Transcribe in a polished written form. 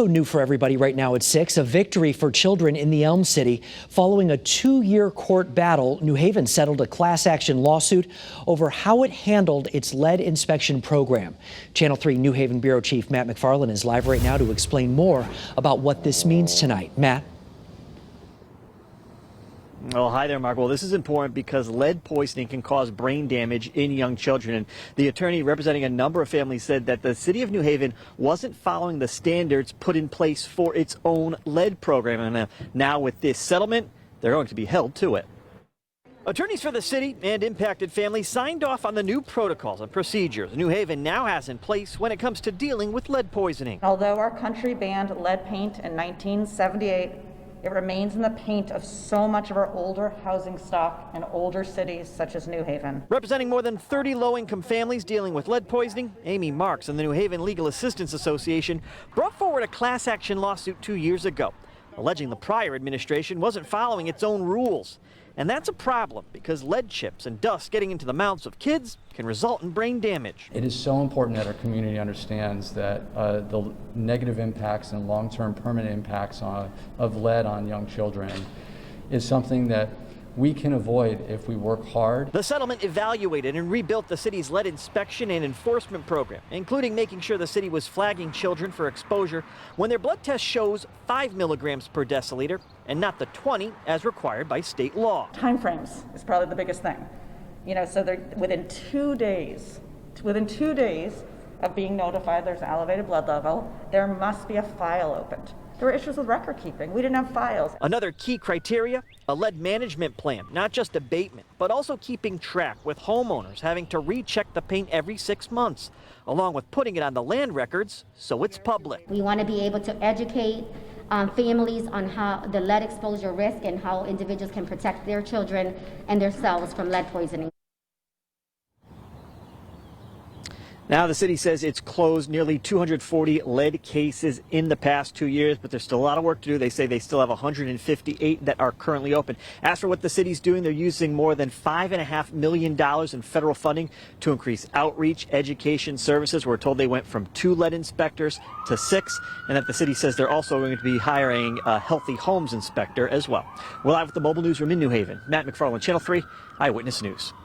New for everybody right now at 6, a victory for children in the Elm City. Following a 2-year court battle, New Haven settled a class action lawsuit over how it handled its lead inspection program. Channel 3 New Haven Bureau Chief Matt McFarland is live right now to explain more about what this means tonight. Matt. Well, hi there, Mark. Well, this is important because lead poisoning can cause brain damage in young children. And the attorney representing a number of families said that the city of New Haven wasn't following the standards put in place for its own lead program. And now with this settlement, they're going to be held to it. Attorneys for the city and impacted families signed off on the new protocols and procedures New Haven now has in place when it comes to dealing with lead poisoning. Although our country banned lead paint in 1978, it remains in the paint of so much of our older housing stock in older cities such as New Haven. Representing more than 30 low-income families dealing with lead poisoning, Amy Marks and the New Haven Legal Assistance Association brought forward a class action lawsuit 2 years ago, alleging the prior administration wasn't following its own rules. And that's a problem because lead chips and dust getting into the mouths of kids can result in brain damage. It is so important that our community understands that the negative impacts and long-term permanent impacts of lead on young children is something that we can avoid if we work hard. The settlement evaluated and rebuilt the city's lead inspection and enforcement program, including making sure the city was flagging children for exposure when their blood test shows 5 milligrams per deciliter and not the 20 as required by state law. Timeframes is probably the biggest thing. So they're within 2 days of being notified there's an elevated blood level, there must be a file opened. There were issues with record keeping. We didn't have files. Another key criteria, a lead management plan, not just abatement, but also keeping track with homeowners having to recheck the paint every 6 months, along with putting it on the land records so it's public. We want to be able to educate families on how the lead exposure risk and how individuals can protect their children and themselves from lead poisoning. Now the city says it's closed nearly 240 lead cases in the past 2 years, but there's still a lot of work to do. They say they still have 158 that are currently open. As for what the city's doing, they're using more than $5.5 million in federal funding to increase outreach, education services. We're told they went from 2 lead inspectors to 6, and that the city says they're also going to be hiring a healthy homes inspector as well. We're live with the mobile newsroom in New Haven. Matt McFarland, Channel 3 Eyewitness News.